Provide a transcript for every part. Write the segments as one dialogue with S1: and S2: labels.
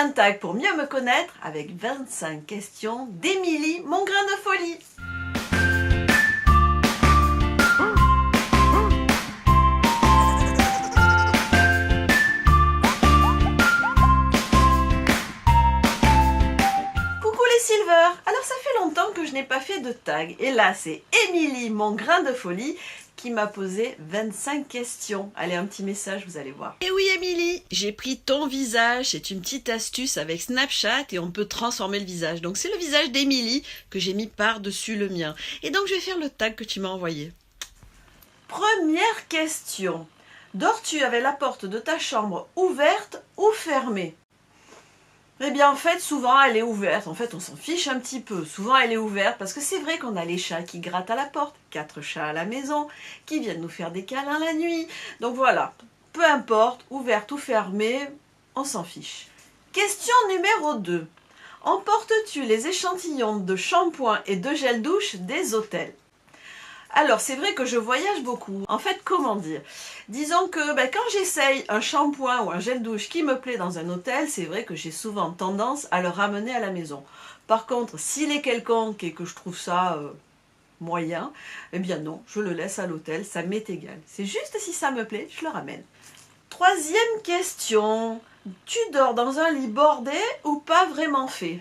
S1: Un tag pour mieux me connaître avec 25 questions d'Émilie, mon grain de folie. Coucou les Silver. Alors ça fait longtemps que je n'ai pas fait de tag et là c'est Émilie, mon grain de folie, qui m'a posé 25 questions. Allez, un petit message, vous allez voir. Et oui, Émilie, j'ai pris ton visage. C'est une petite astuce avec Snapchat et on peut transformer le visage. Donc, c'est le visage d'Émilie que j'ai mis par-dessus le mien. Et donc, je vais faire le tag que tu m'as envoyé. Première question. Dors-tu avec la porte de ta chambre ouverte ou fermée ? Eh bien, en fait, souvent, elle est ouverte. En fait, on s'en fiche un petit peu. Souvent, elle est ouverte parce que c'est vrai qu'on a les chats qui grattent à la porte. 4 chats à la maison, qui viennent nous faire des câlins la nuit. Donc voilà, peu importe, ouverte ou fermée, on s'en fiche. Question numéro 2. Emportes-tu les échantillons de shampoing et de gel douche des hôtels ? Alors, c'est vrai que je voyage beaucoup. En fait, comment dire ? Disons que quand j'essaye un shampoing ou un gel douche qui me plaît dans un hôtel, c'est vrai que j'ai souvent tendance à le ramener à la maison. Par contre, s'il est quelconque et que je trouve ça moyen, eh bien non, je le laisse à l'hôtel, ça m'est égal. C'est juste si ça me plaît, je le ramène. Troisième question. Tu dors dans un lit bordé ou pas vraiment fait ?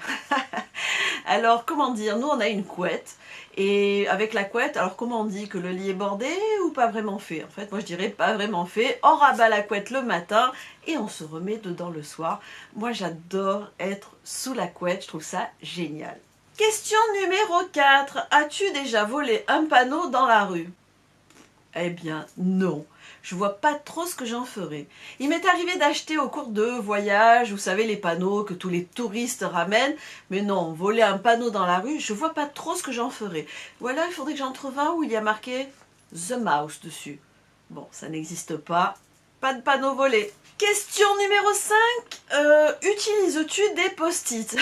S1: Alors, comment dire ? Nous, on a une couette. Et avec la couette, alors comment on dit que le lit est bordé ou pas vraiment fait ? En fait, moi je dirais pas vraiment fait. On rabat la couette le matin et on se remet dedans le soir. Moi, j'adore être sous la couette, je trouve ça génial. Question numéro 4. As-tu déjà volé un panneau dans la rue ? Eh bien, non. Je vois pas trop ce que j'en ferais. Il m'est arrivé d'acheter au cours de voyage, vous savez, les panneaux que tous les touristes ramènent. Mais non, voler un panneau dans la rue, je vois pas trop ce que j'en ferais. Voilà, il faudrait que j'en trouve un où il y a marqué The Mouse dessus. Bon, ça n'existe pas. Pas de panneau volé. Question numéro 5. Utilises-tu des post-it ?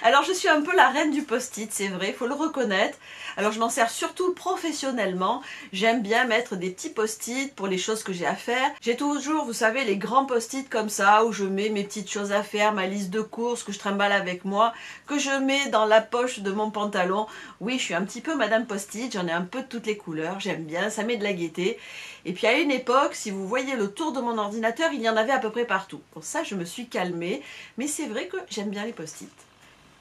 S1: Alors, je suis un peu la reine du post-it, c'est vrai, il faut le reconnaître. Alors, je m'en sers surtout professionnellement. J'aime bien mettre des petits post-it pour les choses que j'ai à faire. J'ai toujours, vous savez, les grands post-it comme ça, où je mets mes petites choses à faire, ma liste de courses que je trimballe avec moi, que je mets dans la poche de mon pantalon. Oui, je suis un petit peu Madame Post-it, j'en ai un peu de toutes les couleurs, j'aime bien, ça met de la gaieté. Et puis à une époque, si vous voyez le tour de mon ordinateur, il y en avait à peu près partout. Pour ça, je me suis calmée, mais c'est vrai que j'aime bien les post-it.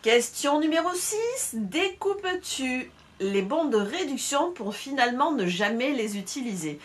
S1: Question numéro 6. Découpes-tu les bons de réduction pour finalement ne jamais les utiliser ?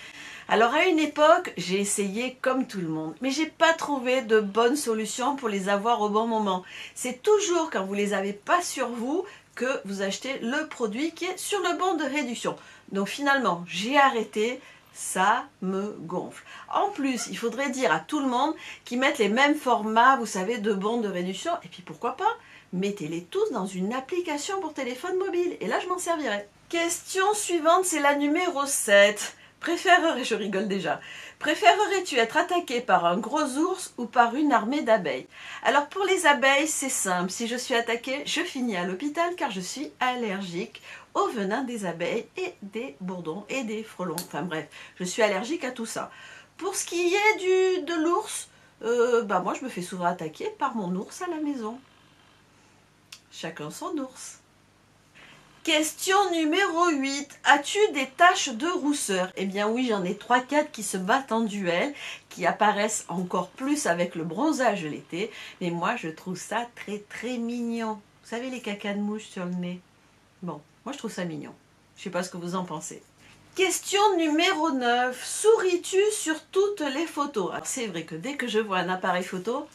S1: Alors à une époque, j'ai essayé comme tout le monde, mais j'ai pas trouvé de bonne solution pour les avoir au bon moment. C'est toujours quand vous les avez pas sur vous que vous achetez le produit qui est sur le bon de réduction. Donc finalement, j'ai arrêté. Ça me gonfle. En plus, il faudrait dire à tout le monde qu'ils mettent les mêmes formats, vous savez, de bons de réduction. Et puis pourquoi pas, mettez-les tous dans une application pour téléphone mobile. Et là, je m'en servirai. Question suivante, c'est la numéro 7. Je rigole déjà. Préférerais-tu être attaqué par un gros ours ou par une armée d'abeilles ? Alors pour les abeilles, c'est simple. Si je suis attaquée, je finis à l'hôpital car je suis allergique au venin des abeilles et des bourdons et des frelons. Enfin bref, je suis allergique à tout ça. Pour ce qui est de l'ours, moi je me fais souvent attaquer par mon ours à la maison. Chacun son ours. Question numéro 8. As-tu des taches de rousseur ? Eh bien oui, j'en ai 3-4 qui se battent en duel, qui apparaissent encore plus avec le bronzage de l'été. Mais moi, je trouve ça très très mignon. Vous savez, les cacas de mouche sur le nez ? Bon, moi je trouve ça mignon. Je ne sais pas ce que vous en pensez. Question numéro 9. Souris-tu sur toutes les photos ? Alors c'est vrai que dès que je vois un appareil photo,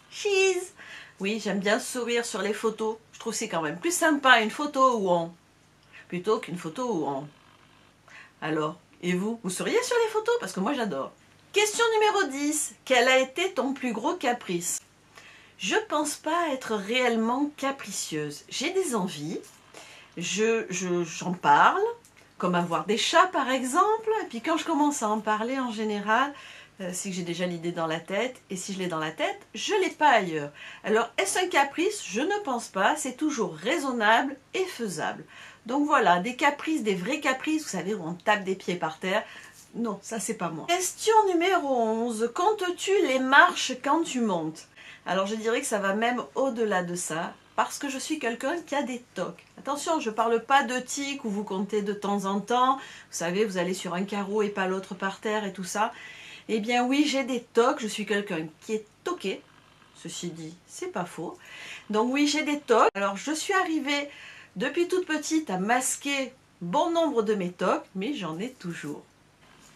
S1: cheese ! Oui, j'aime bien sourire sur les photos. Je trouve que c'est quand même plus sympa une photo où on... plutôt qu'une photo où on... Alors, et vous souriez sur les photos ? Parce que moi j'adore. Question numéro 10. Quel a été ton plus gros caprice ? Je pense pas être réellement capricieuse. J'ai des envies, j'en parle, comme avoir des chats par exemple, et puis quand je commence à en parler en général, c'est que j'ai déjà l'idée dans la tête, et si je l'ai dans la tête, je ne l'ai pas ailleurs. Alors, est-ce un caprice ? Je ne pense pas, c'est toujours raisonnable et faisable. Donc voilà, des caprices, des vrais caprices, vous savez, où on tape des pieds par terre, non, ça c'est pas moi. Question numéro 11, comptes-tu les marches quand tu montes ? Alors je dirais que ça va même au-delà de ça, parce que je suis quelqu'un qui a des tocs. Attention, je ne parle pas de tics où vous comptez de temps en temps. Vous savez, vous allez sur un carreau et pas l'autre par terre et tout ça. Eh bien oui, j'ai des tocs, je suis quelqu'un qui est toqué. Ceci dit, c'est pas faux. Donc oui, j'ai des tocs. Alors je suis arrivée depuis toute petite à masquer bon nombre de mes tocs, mais j'en ai toujours.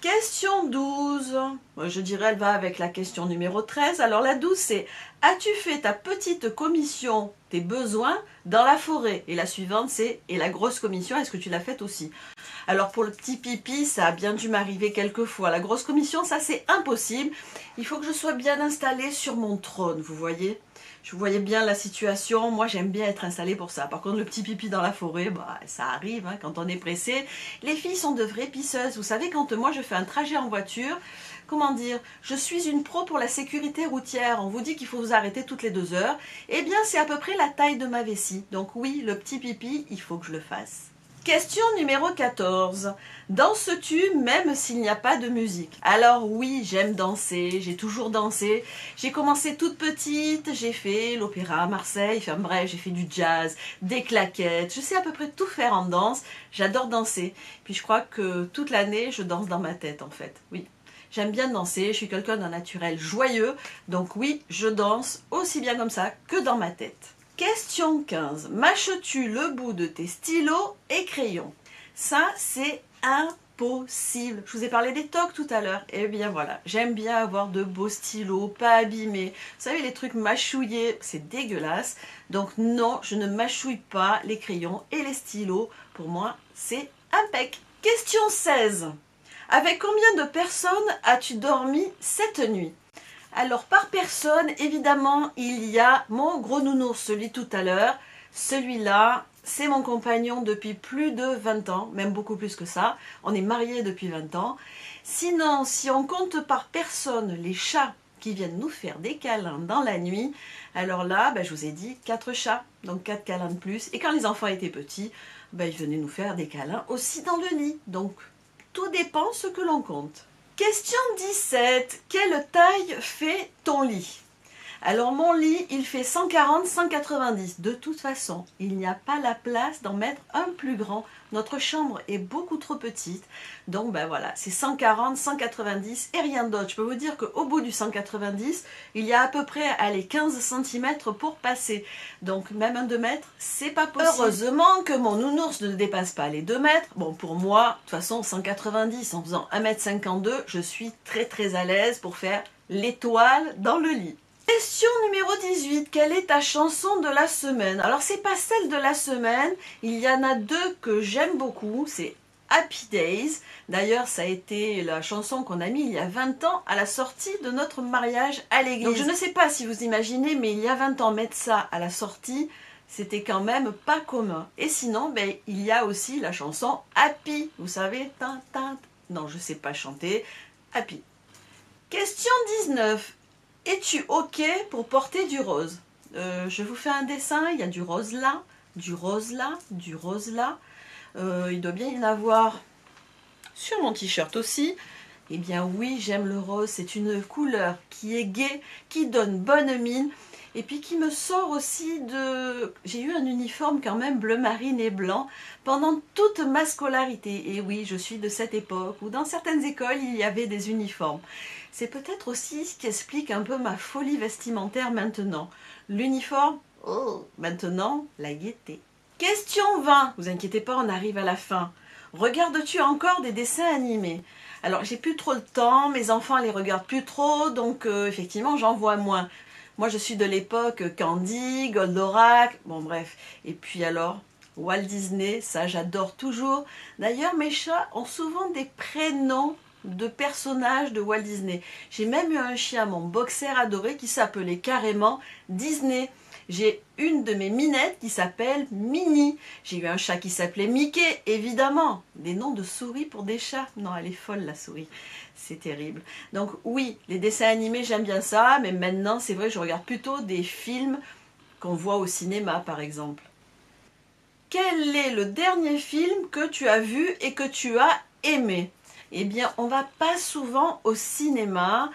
S1: Question 12. Je dirais elle va avec la question numéro 13. Alors la 12 c'est: as-tu fait ta petite commission, tes besoins, dans la forêt? Et la suivante c'est: et la grosse commission, est-ce que tu l'as faite aussi? Alors pour le petit pipi, ça a bien dû m'arriver quelques fois. La grosse commission, ça c'est impossible. Il faut que je sois bien installée sur mon trône, vous voyez? Je voyais bien la situation, moi j'aime bien être installée pour ça. Par contre le petit pipi dans la forêt, bah, ça arrive hein, quand on est pressé. Les filles sont de vraies pisseuses. Vous savez, quand moi je fais un trajet en voiture, comment dire, je suis une pro pour la sécurité routière. On vous dit qu'il faut vous arrêter toutes les 2 heures. Eh bien c'est à peu près la taille de ma vessie. Donc oui, le petit pipi, il faut que je le fasse. Question numéro 14. Danses-tu même s'il n'y a pas de musique? Alors oui, j'aime danser, j'ai toujours dansé. J'ai commencé toute petite, j'ai fait l'opéra à Marseille, enfin bref, j'ai fait du jazz, des claquettes. Je sais à peu près tout faire en danse, j'adore danser. Puis je crois que toute l'année, je danse dans ma tête en fait, oui. J'aime bien danser, je suis quelqu'un d'un naturel joyeux, donc oui, je danse aussi bien comme ça que dans ma tête. Question 15. Mâches-tu le bout de tes stylos et crayons? Ça, c'est impossible. Je vous ai parlé des tocs tout à l'heure. Eh bien voilà, j'aime bien avoir de beaux stylos, pas abîmés. Vous savez, les trucs mâchouillés, c'est dégueulasse. Donc non, je ne mâchouille pas les crayons et les stylos. Pour moi, c'est impec. Question 16. Avec combien de personnes as-tu dormi cette nuit? Alors par personne, évidemment, il y a mon gros nounours, celui tout à l'heure. Celui-là, c'est mon compagnon depuis plus de 20 ans, même beaucoup plus que ça. On est mariés depuis 20 ans. Sinon, si on compte par personne les chats qui viennent nous faire des câlins dans la nuit, alors là, je vous ai dit 4 chats, donc 4 câlins de plus. Et quand les enfants étaient petits, ils venaient nous faire des câlins aussi dans le lit. Donc tout dépend ce que l'on compte. Question 17. Quelle taille fait ton lit? Alors mon lit, il fait 140-190. De toute façon, il n'y a pas la place d'en mettre un plus grand. Notre chambre est beaucoup trop petite. Donc voilà, c'est 140-190 et rien d'autre. Je peux vous dire qu'au bout du 190, il y a à peu près 15 cm pour passer. Donc même un 2 mètres, c'est pas possible. Heureusement que mon nounours ne dépasse pas les 2 mètres. Bon, pour moi, de toute façon, 190 en faisant 1,52 m, je suis très à l'aise pour faire l'étoile dans le lit. Question numéro 18. Quelle est ta chanson de la semaine? Alors, c'est pas celle de la semaine. Il y en a 2 que j'aime beaucoup. C'est Happy Days. D'ailleurs, ça a été la chanson qu'on a mis il y a 20 ans à la sortie de notre mariage à l'église. Donc, je ne sais pas si vous imaginez, mais il y a 20 ans, mettre ça à la sortie, c'était quand même pas commun. Et sinon, il y a aussi la chanson Happy. Vous savez, non, je sais pas chanter. Happy. Question 19. Es-tu OK pour porter du rose? Je vous fais un dessin, il y a du rose là, du rose là, du rose là. Il doit bien y en avoir sur mon t-shirt aussi. Eh bien oui, j'aime le rose, c'est une couleur qui est gaie, qui donne bonne mine. Et puis qui me sort aussi de... J'ai eu un uniforme quand même bleu marine et blanc pendant toute ma scolarité. Et oui, je suis de cette époque où dans certaines écoles, il y avait des uniformes. C'est peut-être aussi ce qui explique un peu ma folie vestimentaire maintenant. L'uniforme, oh, maintenant, la gaieté. Question 20. Vous inquiétez pas, on arrive à la fin. Regardes-tu encore des dessins animés? Alors, j'ai plus trop le temps, mes enfants les regardent plus trop, donc effectivement, j'en vois moins. Moi, je suis de l'époque Candy, Goldorak, bon bref. Et puis alors, Walt Disney, ça j'adore toujours. D'ailleurs, mes chats ont souvent des prénoms de personnages de Walt Disney. J'ai même eu un chien, mon boxer adoré, qui s'appelait carrément Disney. J'ai une de mes minettes qui s'appelle Minnie. J'ai eu un chat qui s'appelait Mickey, évidemment. Des noms de souris pour des chats. Non, elle est folle la souris. C'est terrible. Donc oui, les dessins animés, j'aime bien ça. Mais maintenant, c'est vrai, je regarde plutôt des films qu'on voit au cinéma, par exemple. Quel est le dernier film que tu as vu et que tu as aimé? Eh bien, on va pas souvent au cinéma.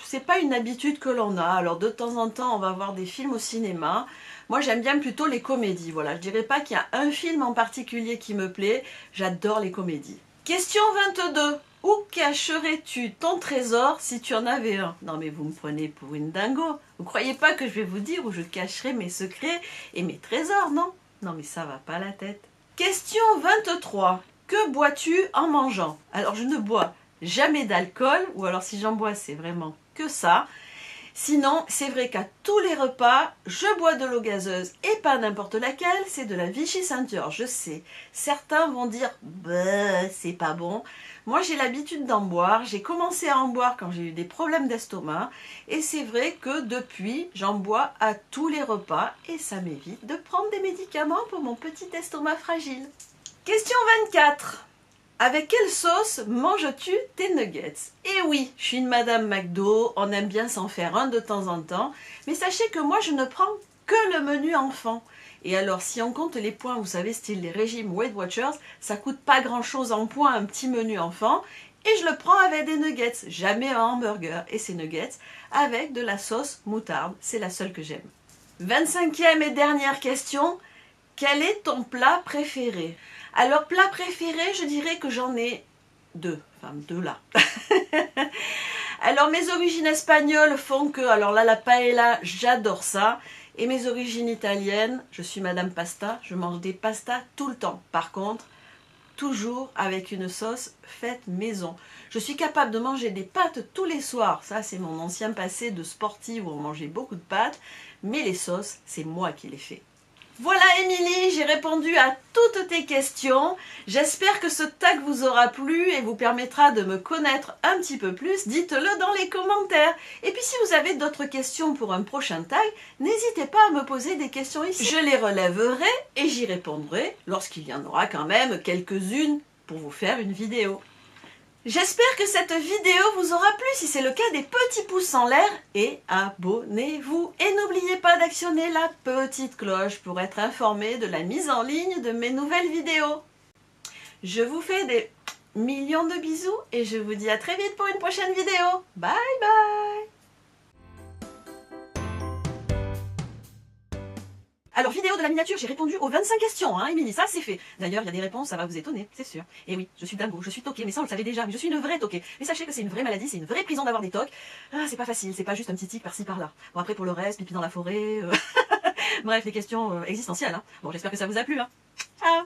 S1: c'est pas une habitude que l'on a. Alors de temps en temps, on va voir des films au cinéma. Moi, j'aime bien plutôt les comédies. Voilà, je dirais pas qu'il y a un film en particulier qui me plaît. J'adore les comédies. Question 22. Où cacherais-tu ton trésor si tu en avais un? Non mais vous me prenez pour une dingo. Vous croyez pas que je vais vous dire où je cacherai mes secrets et mes trésors, non? Non mais ça va pas la tête. Question 23. Que bois-tu en mangeant? Alors je ne bois jamais d'alcool, ou alors si j'en bois c'est vraiment que ça. Sinon, c'est vrai qu'à tous les repas, je bois de l'eau gazeuse et pas n'importe laquelle, c'est de la Vichy Ceinture, je sais. Certains vont dire bah, c'est pas bon. Moi, j'ai l'habitude d'en boire. J'ai commencé à en boire quand j'ai eu des problèmes d'estomac et c'est vrai que depuis, j'en bois à tous les repas et ça m'évite de prendre des médicaments pour mon petit estomac fragile. Question 24. Avec quelle sauce manges-tu tes nuggets? Eh oui, je suis une Madame McDo, on aime bien s'en faire un de temps en temps, mais sachez que moi je ne prends que le menu enfant. Et alors si on compte les points, vous savez, style les régimes Weight Watchers, ça coûte pas grand chose en points un petit menu enfant, et je le prends avec des nuggets, jamais un hamburger, et ces nuggets avec de la sauce moutarde, c'est la seule que j'aime. 25e et dernière question, quel est ton plat préféré? Alors, plat préféré, je dirais que j'en ai deux. Enfin, deux là. Alors, mes origines espagnoles font que... Alors là, la paella, j'adore ça. Et mes origines italiennes, je suis Madame Pasta. Je mange des pastas tout le temps. Par contre, toujours avec une sauce faite maison. Je suis capable de manger des pâtes tous les soirs. Ça, c'est mon ancien passé de sportive où on mangeait beaucoup de pâtes. Mais les sauces, c'est moi qui les fais. Voilà Émilie, j'ai répondu à toutes tes questions. J'espère que ce tag vous aura plu et vous permettra de me connaître un petit peu plus. Dites-le dans les commentaires. Et puis si vous avez d'autres questions pour un prochain tag, n'hésitez pas à me poser des questions ici. Je les relèverai et j'y répondrai lorsqu'il y en aura quand même quelques-unes pour vous faire une vidéo. J'espère que cette vidéo vous aura plu. Si c'est le cas, des petits pouces en l'air et abonnez-vous. Et n'oubliez pas d'actionner la petite cloche pour être informé de la mise en ligne de mes nouvelles vidéos. Je vous fais des millions de bisous et je vous dis à très vite pour une prochaine vidéo. Bye bye! Alors, vidéo de la miniature, j'ai répondu aux 25 questions, hein, Émilie, ça c'est fait. D'ailleurs, il y a des réponses, ça va vous étonner, c'est sûr. Et oui, je suis dingo, je suis toquée, mais ça on le savait déjà, mais je suis une vraie toquée. Mais sachez que c'est une vraie maladie, c'est une vraie prison d'avoir des tocs. Ah, c'est pas facile, c'est pas juste un petit tic par-ci par-là. Bon, après pour le reste, pipi dans la forêt, bref, les questions existentielles, hein. Bon, j'espère que ça vous a plu, hein. Ciao!